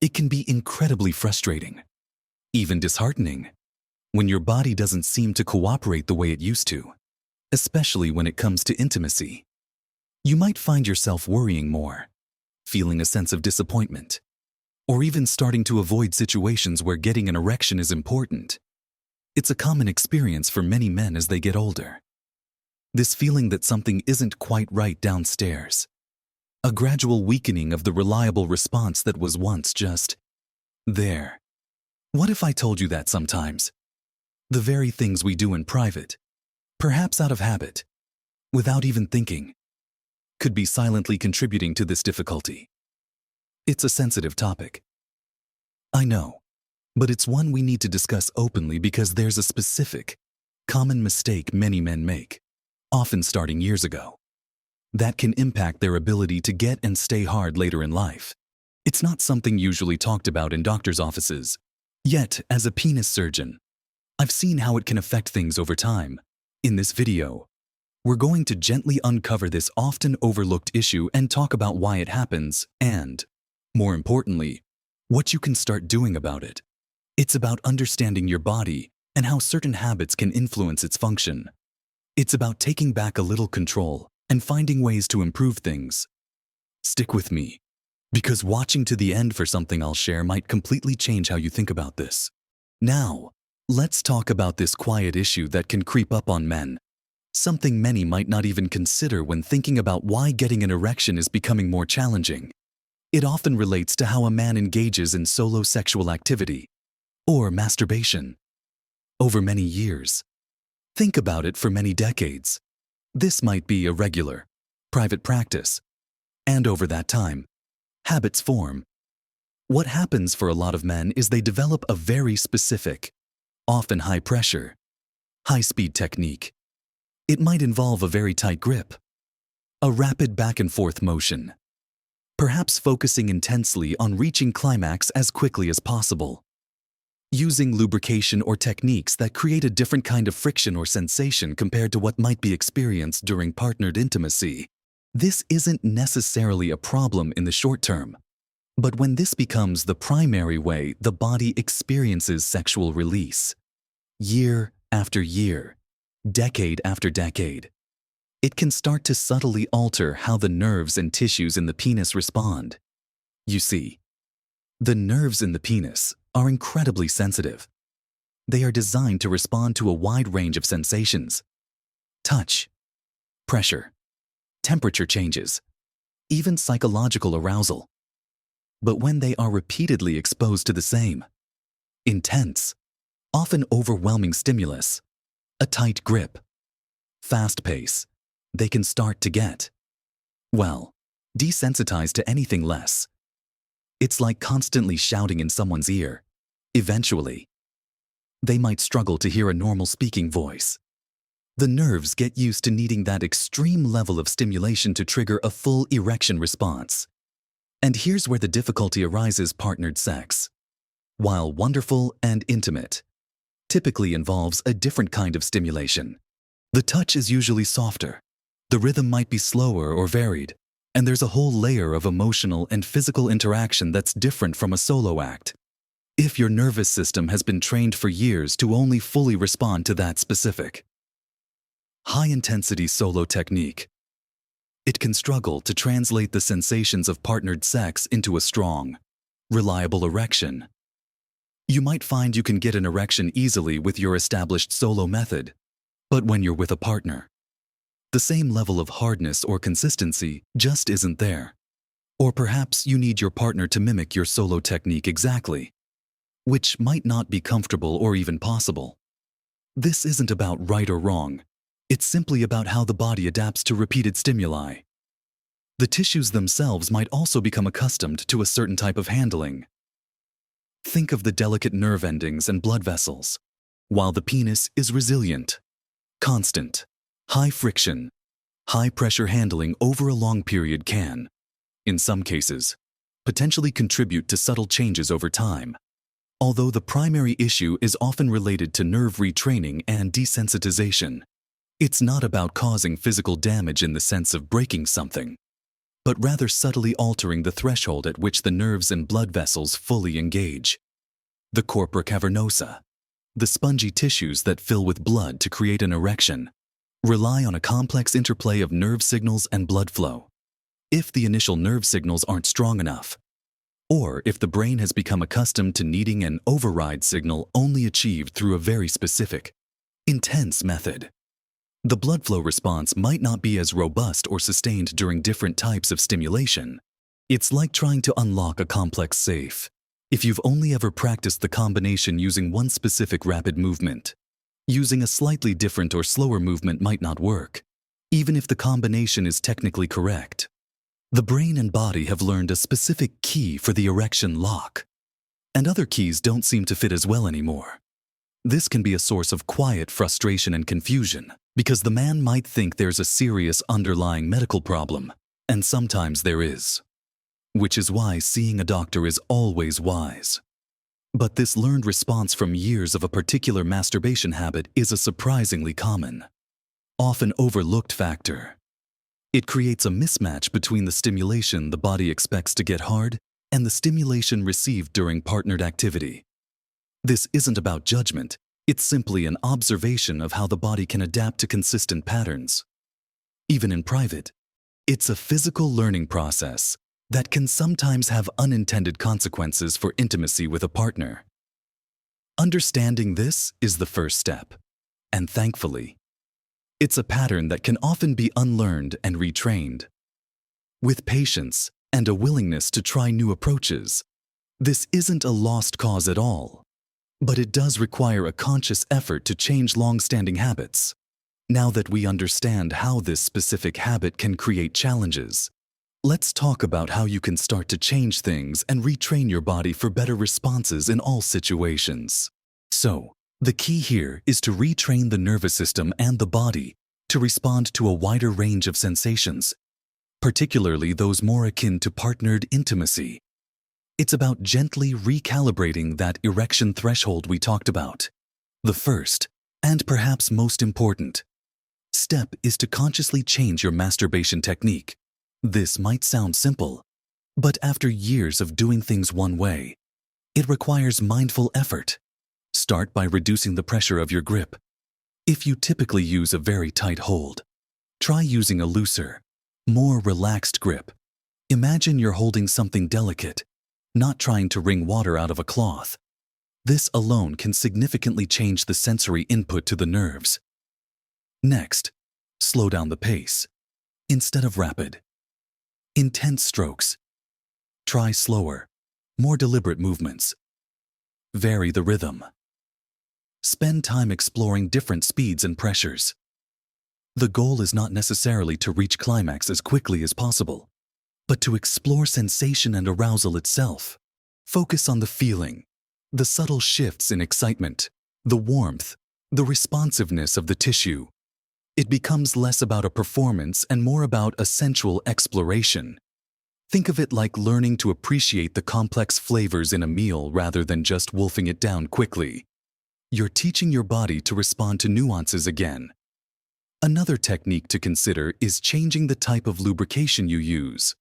It can be incredibly frustrating, even disheartening, when your body doesn't seem to cooperate the way it used to, especially when it comes to intimacy. You might find yourself worrying more, feeling a sense of disappointment, or even starting to avoid situations where getting an erection is important. It's a common experience for many men as they get older. This feeling that something isn't quite right downstairs. A gradual weakening of the reliable response that was once just there. What if I told you that sometimes the very things we do in private, perhaps out of habit, without even thinking, could be silently contributing to this difficulty? It's a sensitive topic, I know, but it's one we need to discuss openly because there's a specific, common mistake many men make, often starting years ago, that can impact their ability to get and stay hard later in life. It's not something usually talked about in doctors' offices. Yet, as a penis surgeon, I've seen how it can affect things over time. In this video, we're going to gently uncover this often overlooked issue and talk about why it happens and, more importantly, what you can start doing about it. It's about understanding your body and how certain habits can influence its function. It's about taking back a little control and finding ways to improve things. Stick with me, because watching to the end for something I'll share might completely change how you think about this. Now, let's talk about this quiet issue that can creep up on men. Something many might not even consider when thinking about why getting an erection is becoming more challenging. It often relates to how a man engages in solo sexual activity, or masturbation, over many years. Think about it for many decades. This might be a regular, private practice, and over that time, habits form. What happens for a lot of men is they develop a very specific, often high-pressure, high-speed technique. It might involve a very tight grip, a rapid back-and-forth motion, perhaps focusing intensely on reaching climax as quickly as possible, using lubrication or techniques that create a different kind of friction or sensation compared to what might be experienced during partnered intimacy. This isn't necessarily a problem in the short term, but when this becomes the primary way the body experiences sexual release, year after year, decade after decade, it can start to subtly alter how the nerves and tissues in the penis respond. You see, the nerves in the penis are incredibly sensitive. They are designed to respond to a wide range of sensations: touch, pressure, temperature changes, even psychological arousal. But when they are repeatedly exposed to the same intense, often overwhelming stimulus, a tight grip, fast pace, they can start to get, well, desensitized to anything less. It's like constantly shouting in someone's ear. Eventually, they might struggle to hear a normal speaking voice. The nerves get used to needing that extreme level of stimulation to trigger a full erection response. And here's where the difficulty arises: partnered sex, while wonderful and intimate, typically involves a different kind of stimulation. The touch is usually softer, the rhythm might be slower or varied, and there's a whole layer of emotional and physical interaction that's different from a solo act. If your nervous system has been trained for years to only fully respond to that specific, high-intensity solo technique, it can struggle to translate the sensations of partnered sex into a strong, reliable erection. You might find you can get an erection easily with your established solo method, but when you're with a partner, the same level of hardness or consistency just isn't there. Or perhaps you need your partner to mimic your solo technique exactly, which might not be comfortable or even possible. This isn't about right or wrong. It's simply about how the body adapts to repeated stimuli. The tissues themselves might also become accustomed to a certain type of handling. Think of the delicate nerve endings and blood vessels. While the penis is resilient, constant, high friction, high pressure handling over a long period can, in some cases, potentially contribute to subtle changes over time. Although the primary issue is often related to nerve retraining and desensitization, it's not about causing physical damage in the sense of breaking something. but rather subtly altering the threshold at which the nerves and blood vessels fully engage. The corpora cavernosa, the spongy tissues that fill with blood to create an erection, rely on a complex interplay of nerve signals and blood flow. If the initial nerve signals aren't strong enough, or if the brain has become accustomed to needing an override signal only achieved through a very specific, intense method, the blood flow response might not be as robust or sustained during different types of stimulation. It's like trying to unlock a complex safe. If you've only ever practiced the combination using one specific rapid movement, using a slightly different or slower movement might not work, even if the combination is technically correct. The brain and body have learned a specific key for the erection lock, and other keys don't seem to fit as well anymore. This can be a source of quiet frustration and confusion, because the man might think there's a serious underlying medical problem, and sometimes there is. Which is why seeing a doctor is always wise. But this learned response from years of a particular masturbation habit is a surprisingly common, often overlooked factor. It creates a mismatch between the stimulation the body expects to get hard and the stimulation received during partnered activity. This isn't about judgment, it's simply an observation of how the body can adapt to consistent patterns. Even in private, it's a physical learning process that can sometimes have unintended consequences for intimacy with a partner. Understanding this is the first step, and thankfully, it's a pattern that can often be unlearned and retrained. With patience and a willingness to try new approaches, this isn't a lost cause at all, but it does require a conscious effort to change long-standing habits. Now that we understand how this specific habit can create challenges, let's talk about how you can start to change things and retrain your body for better responses in all situations. So, the key here is to retrain the nervous system and the body to respond to a wider range of sensations, particularly those more akin to partnered intimacy. It's about gently recalibrating that erection threshold we talked about. The first, and perhaps most important, step is to consciously change your masturbation technique. This might sound simple, but after years of doing things one way, it requires mindful effort. Start by reducing the pressure of your grip. If you typically use a very tight hold, try using a looser, more relaxed grip. Imagine you're holding something delicate, not trying to wring water out of a cloth. This alone can significantly change the sensory input to the nerves. Next, slow down the pace. Instead of rapid, intense strokes, try slower, more deliberate movements. Vary the rhythm. Spend time exploring different speeds and pressures. The goal is not necessarily to reach climax as quickly as possible, but to explore sensation and arousal itself. Focus on the feeling, the subtle shifts in excitement, the warmth, the responsiveness of the tissue. It becomes less about a performance and more about a sensual exploration. Think of it like learning to appreciate the complex flavors in a meal rather than just wolfing it down quickly. You're teaching your body to respond to nuances again. Another technique to consider is changing the type of lubrication you use,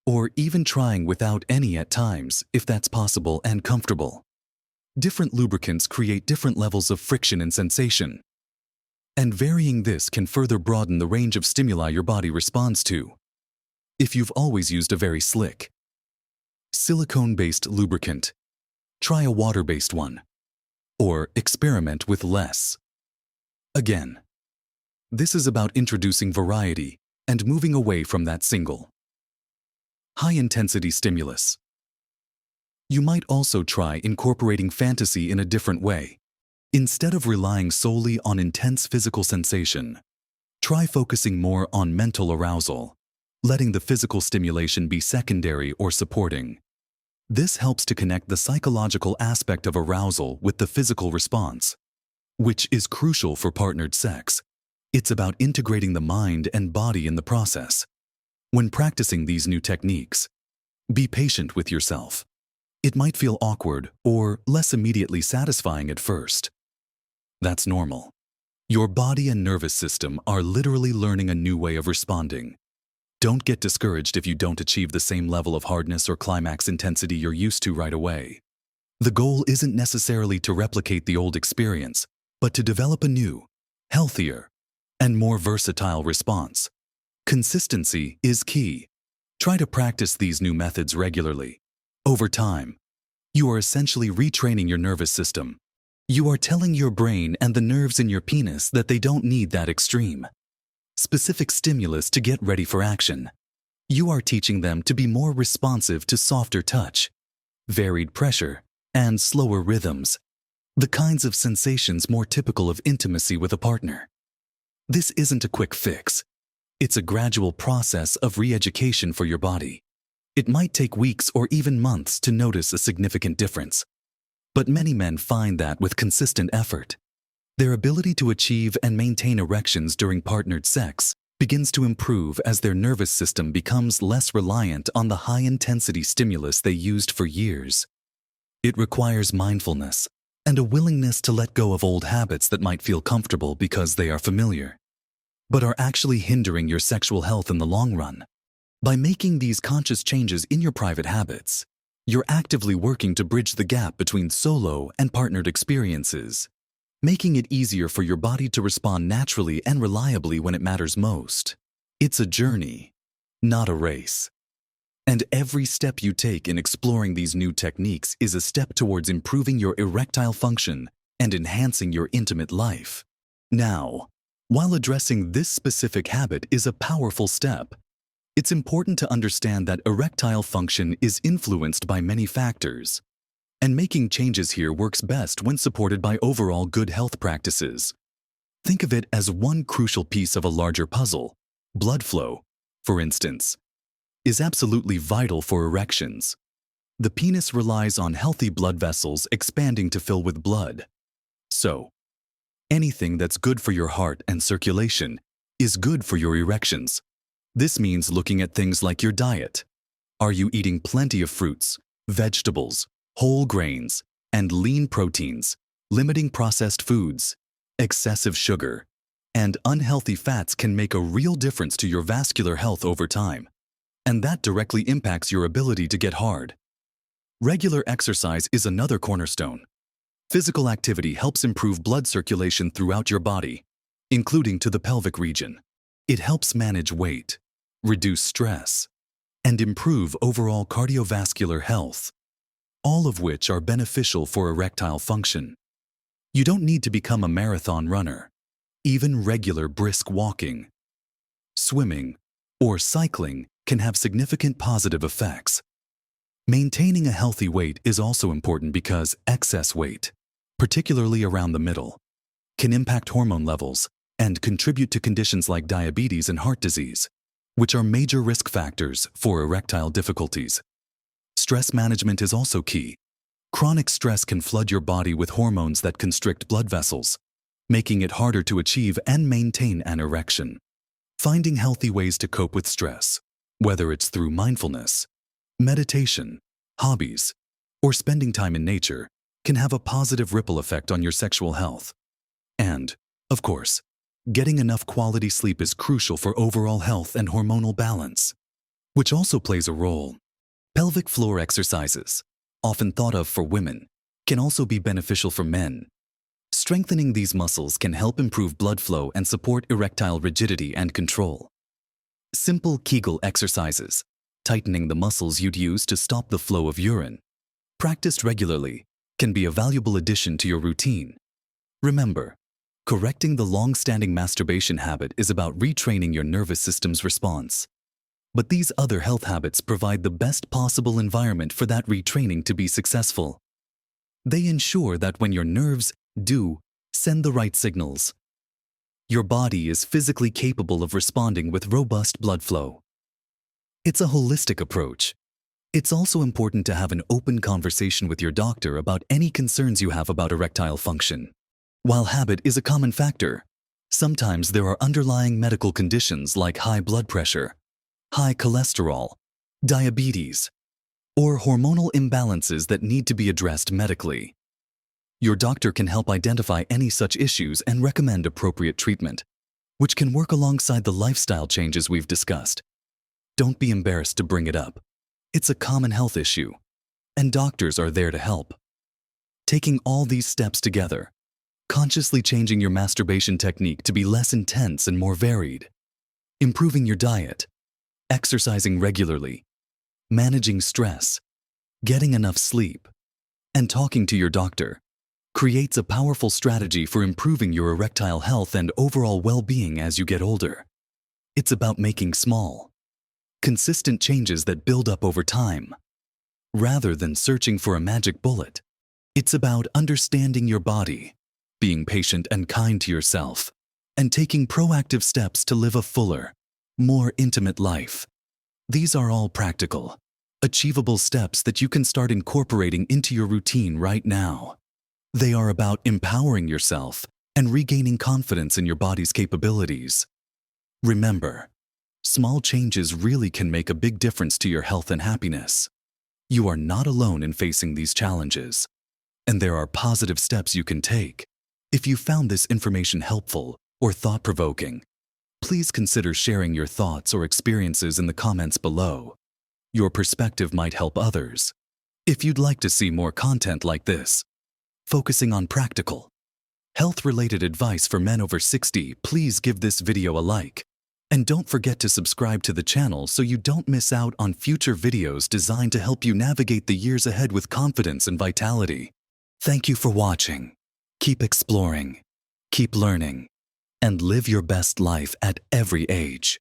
or even trying without any at times, if that's possible and comfortable. Different lubricants create different levels of friction and sensation, and varying this can further broaden the range of stimuli your body responds to. If you've always used a very slick, silicone-based lubricant, try a water-based one, or experiment with less. Again, this is about introducing variety and moving away from that single, high-intensity stimulus. You might also try incorporating fantasy in a different way. Instead of relying solely on intense physical sensation, try focusing more on mental arousal, letting the physical stimulation be secondary or supporting. This helps to connect the psychological aspect of arousal with the physical response, which is crucial for partnered sex. It's about integrating the mind and body in the process. When practicing these new techniques, be patient with yourself. It might feel awkward or less immediately satisfying at first. That's normal. Your body and nervous system are literally learning a new way of responding. Don't get discouraged if you don't achieve the same level of hardness or climax intensity you're used to right away. The goal isn't necessarily to replicate the old experience, but to develop a new, healthier, and more versatile response. Consistency is key. Try to practice these new methods regularly. Over time, you are essentially retraining your nervous system. You are telling your brain and the nerves in your penis that they don't need that extreme, specific stimulus to get ready for action. You are teaching them to be more responsive to softer touch, varied pressure, and slower rhythms, the kinds of sensations more typical of intimacy with a partner. This isn't a quick fix. It's a gradual process of re-education for your body. It might take weeks or even months to notice a significant difference. But many men find that with consistent effort, their ability to achieve and maintain erections during partnered sex begins to improve as their nervous system becomes less reliant on the high-intensity stimulus they used for years. It requires mindfulness and a willingness to let go of old habits that might feel comfortable because they are familiar, but are actually hindering your sexual health in the long run. By making these conscious changes in your private habits, you're actively working to bridge the gap between solo and partnered experiences, making it easier for your body to respond naturally and reliably when it matters most. It's a journey, not a race. And every step you take in exploring these new techniques is a step towards improving your erectile function and enhancing your intimate life. Now, while addressing this specific habit is a powerful step, it's important to understand that erectile function is influenced by many factors, and making changes here works best when supported by overall good health practices. Think of it as one crucial piece of a larger puzzle. Blood flow, for instance, is absolutely vital for erections. The penis relies on healthy blood vessels expanding to fill with blood. So, anything that's good for your heart and circulation is good for your erections. This means looking at things like your diet. Are you eating plenty of fruits, vegetables, whole grains, and lean proteins, limiting processed foods? Excessive sugar and unhealthy fats can make a real difference to your vascular health over time, and that directly impacts your ability to get hard. Regular exercise is another cornerstone. Physical activity helps improve blood circulation throughout your body, including to the pelvic region. It helps manage weight, reduce stress, and improve overall cardiovascular health, all of which are beneficial for erectile function. You don't need to become a marathon runner. Even regular brisk walking, swimming, or cycling can have significant positive effects. Maintaining a healthy weight is also important because excess weight, particularly around the middle, can impact hormone levels and contribute to conditions like diabetes and heart disease, which are major risk factors for erectile difficulties. Stress management is also key. Chronic stress can flood your body with hormones that constrict blood vessels, making it harder to achieve and maintain an erection. Finding healthy ways to cope with stress, whether it's through mindfulness, meditation, hobbies, or spending time in nature, can have a positive ripple effect on your sexual health. And, of course, getting enough quality sleep is crucial for overall health and hormonal balance, which also plays a role. Pelvic floor exercises, often thought of for women, can also be beneficial for men. Strengthening these muscles can help improve blood flow and support erectile rigidity and control. Simple Kegel exercises, tightening the muscles you'd use to stop the flow of urine, practiced regularly, can be a valuable addition to your routine. Remember, correcting the long-standing masturbation habit is about retraining your nervous system's response. But these other health habits provide the best possible environment for that retraining to be successful. They ensure that when your nerves do send the right signals, your body is physically capable of responding with robust blood flow. It's a holistic approach. It's also important to have an open conversation with your doctor about any concerns you have about erectile function. While habit is a common factor, sometimes there are underlying medical conditions like high blood pressure, high cholesterol, diabetes, or hormonal imbalances that need to be addressed medically. Your doctor can help identify any such issues and recommend appropriate treatment, which can work alongside the lifestyle changes we've discussed. Don't be embarrassed to bring it up. It's a common health issue, and doctors are there to help. Taking all these steps together, consciously changing your masturbation technique to be less intense and more varied, improving your diet, exercising regularly, managing stress, getting enough sleep, and talking to your doctor creates a powerful strategy for improving your erectile health and overall well-being as you get older. It's about making small, consistent changes that build up over time. Rather than searching for a magic bullet, it's about understanding your body, being patient and kind to yourself, and taking proactive steps to live a fuller, more intimate life. These are all practical, achievable steps that you can start incorporating into your routine right now. They are about empowering yourself and regaining confidence in your body's capabilities. Remember, small changes really can make a big difference to your health and happiness. You are not alone in facing these challenges, and there are positive steps you can take. If you found this information helpful or thought-provoking, please consider sharing your thoughts or experiences in the comments below. Your perspective might help others. If you'd like to see more content like this, focusing on practical, health-related advice for men over 60, please give this video a like. And don't forget to subscribe to the channel so you don't miss out on future videos designed to help you navigate the years ahead with confidence and vitality. Thank you for watching. Keep exploring, keep learning, and live your best life at every age.